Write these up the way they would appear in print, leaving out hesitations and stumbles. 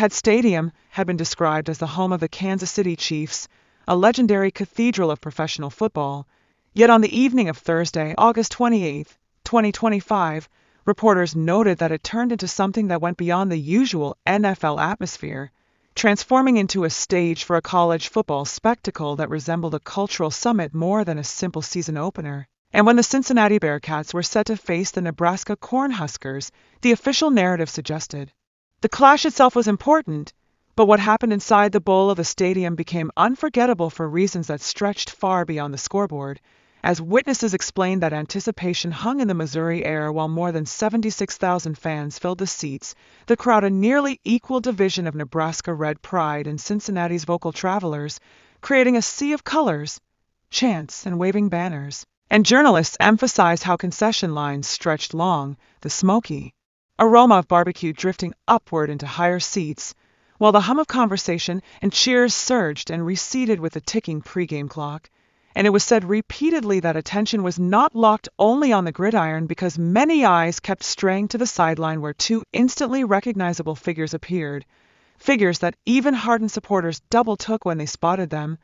Arrowhead Stadium had been described as the home of the Kansas City Chiefs, a legendary cathedral of professional football. Yet on the evening of Thursday, August 28, 2025, reporters noted that it turned into something that went beyond the usual NFL atmosphere, transforming into a stage for a college football spectacle that resembled a cultural summit more than a simple season opener. And when the Cincinnati Bearcats were set to face the Nebraska Cornhuskers, the official narrative suggested the clash itself was important, but what happened inside the bowl of the stadium became unforgettable for reasons that stretched far beyond the scoreboard, as witnesses explained that anticipation hung in the Missouri air while more than 76,000 fans filled the seats, the crowd a nearly equal division of Nebraska red pride and Cincinnati's vocal travelers, creating a sea of colors, chants, and waving banners. And journalists emphasized how concession lines stretched long, the smoky aroma of barbecue drifting upward into higher seats, while the hum of conversation and cheers surged and receded with the ticking pregame clock. And it was said repeatedly that attention was not locked only on the gridiron because many eyes kept straying to the sideline where two instantly recognizable figures appeared, figures that even hardened supporters double-took when they spotted them,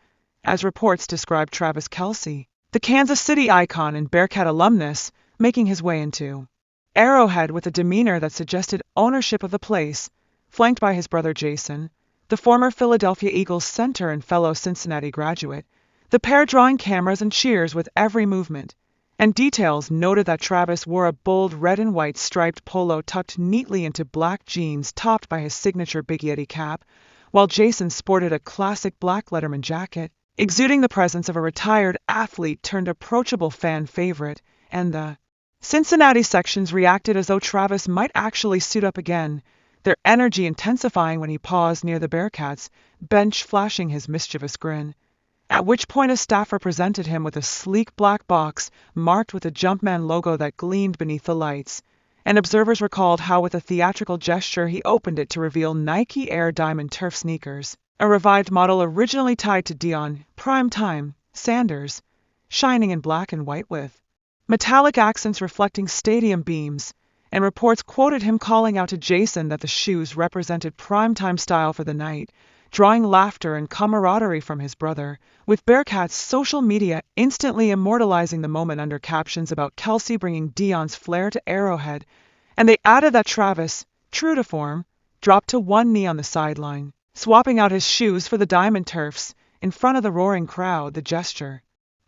as reports described Travis Kelce, the Kansas City icon and Bearcat alumnus, making his way into Arrowhead with a demeanor that suggested ownership of the place, flanked by his brother Jason, the former Philadelphia Eagles center and fellow Cincinnati graduate, the pair drawing cameras and cheers with every movement. And details noted that Travis wore a bold red and white striped polo tucked neatly into black jeans topped by his signature Big Yeti cap, while Jason sported a classic black Letterman jacket, exuding the presence of a retired athlete turned approachable fan favorite, and the Cincinnati sections reacted as though Travis might actually suit up again, their energy intensifying when he paused near the Bearcats' bench, flashing his mischievous grin. At which point a staffer presented him with a sleek black box marked with a Jumpman logo that gleamed beneath the lights, and observers recalled how with a theatrical gesture he opened it to reveal Nike Air Diamond Turf sneakers, a revived model originally tied to Deion Primetime Sanders, shining in black and white with metallic accents reflecting stadium beams, and reports quoted him calling out to Jason that the shoes represented primetime style for the night, drawing laughter and camaraderie from his brother, with Bearcats' social media instantly immortalizing the moment under captions about Kelce bringing Deion's flair to Arrowhead, and they added that Travis, true to form, dropped to one knee on the sideline, swapping out his shoes for the Diamond Turfs in front of the roaring crowd, the gesture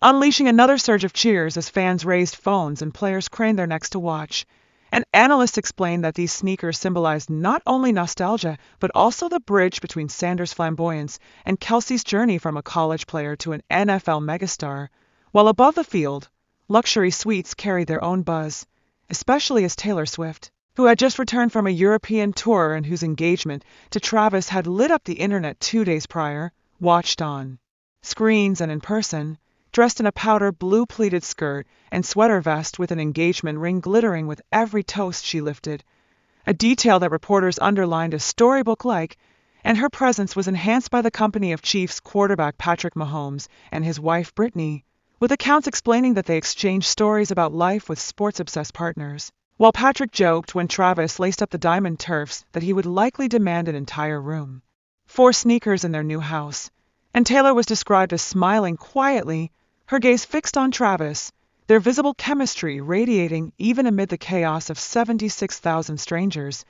unleashing another surge of cheers as fans raised phones and players craned their necks to watch. And analysts explained that these sneakers symbolized not only nostalgia, but also the bridge between Sanders' flamboyance and Kelce's journey from a college player to an NFL megastar, while above the field, luxury suites carried their own buzz, especially as Taylor Swift, who had just returned from a European tour and whose engagement to Travis had lit up the internet 2 days prior, watched on screens and in person, dressed in a powder blue pleated skirt and sweater vest with an engagement ring glittering with every toast she lifted, a detail that reporters underlined as storybook-like, and her presence was enhanced by the company of Chiefs quarterback Patrick Mahomes and his wife Brittany, with accounts explaining that they exchanged stories about life with sports-obsessed partners, while Patrick joked when Travis laced up the Diamond Turfs that he would likely demand an entire room for sneakers in their new house, and Taylor was described as smiling quietly, her gaze fixed on Travis, their visible chemistry radiating even amid the chaos of 76,000 strangers,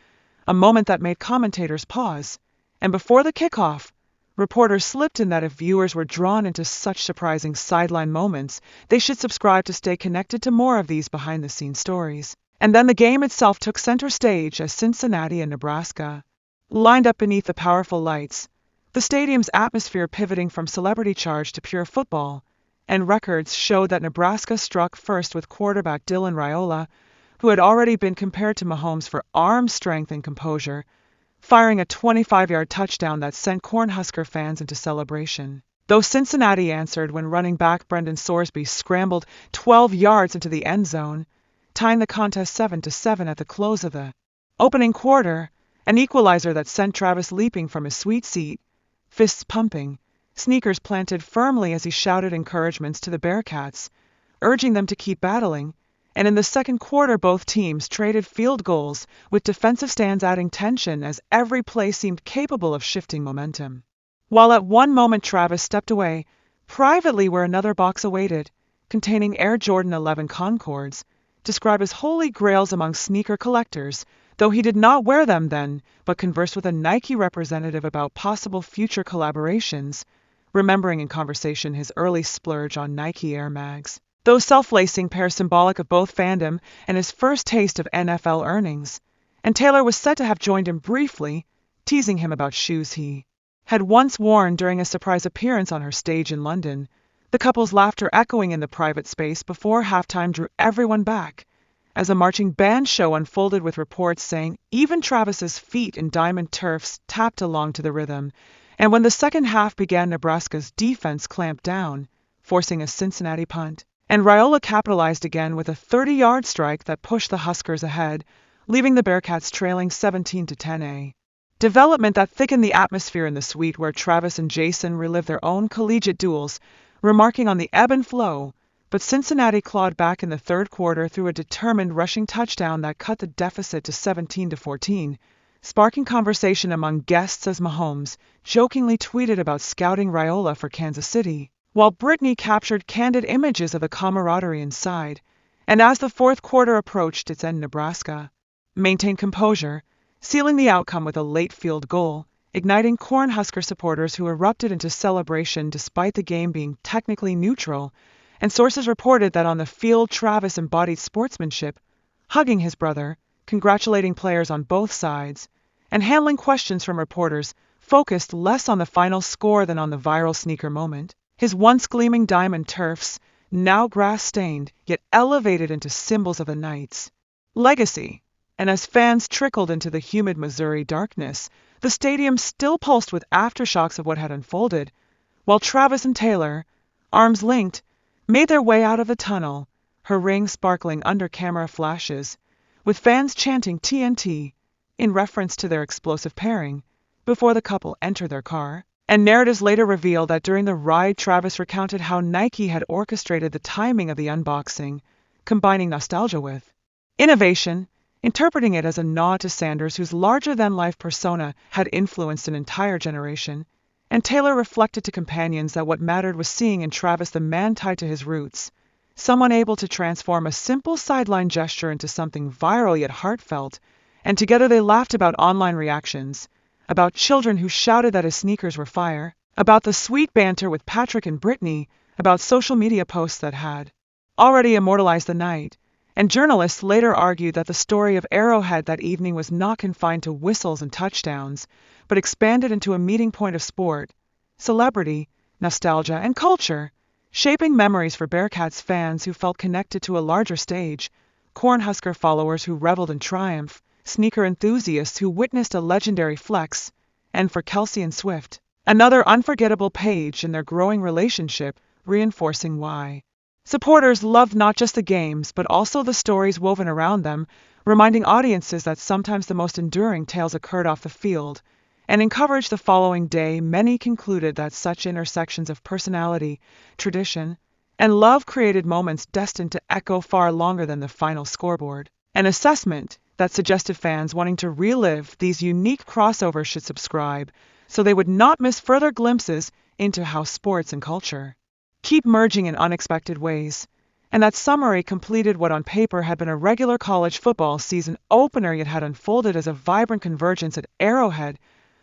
a moment that made commentators pause. And before the kickoff, reporters slipped in that if viewers were drawn into such surprising sideline moments, they should subscribe to stay connected to more of these behind-the-scenes stories. And then the game itself took center stage as Cincinnati and Nebraska lined up beneath the powerful lights, the stadium's atmosphere pivoting from celebrity charge to pure football, and records showed that Nebraska struck first with quarterback Dylan Raiola, who had already been compared to Mahomes for arm strength and composure, firing a 25-yard touchdown that sent Cornhusker fans into celebration. Though Cincinnati answered when running back Brendan Sorsby scrambled 12 yards into the end zone, tying the contest 7-7 at the close of the opening quarter, an equalizer that sent Travis leaping from his sweet seat, fists pumping, sneakers planted firmly as he shouted encouragements to the Bearcats, urging them to keep battling, and in the second quarter both teams traded field goals, with defensive stands adding tension as every play seemed capable of shifting momentum. While at one moment Travis stepped away, privately where another box awaited, containing Air Jordan 11 Concords, described as holy grails among sneaker collectors, though he did not wear them then, but conversed with a Nike representative about possible future collaborations, remembering in conversation his early splurge on Nike Air Mags. Those self-lacing pairs symbolic of both fandom and his first taste of NFL earnings, and Taylor was said to have joined him briefly, teasing him about shoes he had once worn during a surprise appearance on her stage in London. The couple's laughter echoing in the private space before halftime drew everyone back, as a marching band show unfolded with reports saying even Travis's feet in diamond turfs tapped along to the rhythm, and when the second half began Nebraska's defense clamped down, forcing a Cincinnati punt, and Raiola capitalized again with a 30-yard strike that pushed the Huskers ahead, leaving the Bearcats trailing 17-10. Development that thickened the atmosphere in the suite where Travis and Jason relived their own collegiate duels, remarking on the ebb and flow, but Cincinnati clawed back in the third quarter through a determined rushing touchdown that cut the deficit to 17-14, sparking conversation among guests as Mahomes jokingly tweeted about scouting Raiola for Kansas City, while Brittany captured candid images of the camaraderie inside, and as the fourth quarter approached its end Nebraska maintained composure, sealing the outcome with a late field goal, igniting Cornhusker supporters who erupted into celebration despite the game being technically neutral, and sources reported that on the field Travis embodied sportsmanship, hugging his brother, congratulating players on both sides, and handling questions from reporters focused less on the final score than on the viral sneaker moment. His once gleaming diamond turfs, now grass-stained, yet elevated into symbols of the night's legacy. And as fans trickled into the humid Missouri darkness, the stadium still pulsed with aftershocks of what had unfolded, while Travis and Taylor, arms linked, made their way out of the tunnel, her ring sparkling under camera flashes, with fans chanting TNT in reference to their explosive pairing, before the couple entered their car. And narratives later revealed that during the ride Travis recounted how Nike had orchestrated the timing of the unboxing, combining nostalgia with innovation, interpreting it as a nod to Sanders, whose larger-than-life persona had influenced an entire generation, and Taylor reflected to companions that what mattered was seeing in Travis the man tied to his roots, someone able to transform a simple sideline gesture into something viral yet heartfelt, and together they laughed about online reactions, about children who shouted that his sneakers were fire, about the sweet banter with Patrick and Brittany, about social media posts that had already immortalized the night. And journalists later argued that the story of Arrowhead that evening was not confined to whistles and touchdowns, but expanded into a meeting point of sport, celebrity, nostalgia, and culture, shaping memories for Bearcats fans who felt connected to a larger stage, Cornhusker followers who reveled in triumph, sneaker enthusiasts who witnessed a legendary flex, and for Kelce and Swift, another unforgettable page in their growing relationship, reinforcing why supporters loved not just the games but also the stories woven around them, reminding audiences that sometimes the most enduring tales occurred off the field. And in coverage the following day, many concluded that such intersections of personality, tradition, and love created moments destined to echo far longer than the final scoreboard. An assessment that suggested fans wanting to relive these unique crossovers should subscribe, so they would not miss further glimpses into how sports and culture keep merging in unexpected ways. And that summary completed what on paper had been a regular college football season opener yet had unfolded as a vibrant convergence at Arrowhead,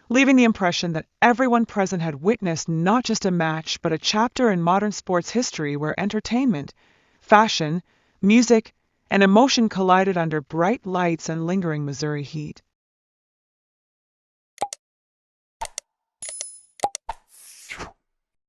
leaving the impression that everyone present had witnessed not just a match but a chapter in modern sports history where entertainment, fashion, music, and emotion collided under bright lights and lingering Missouri heat.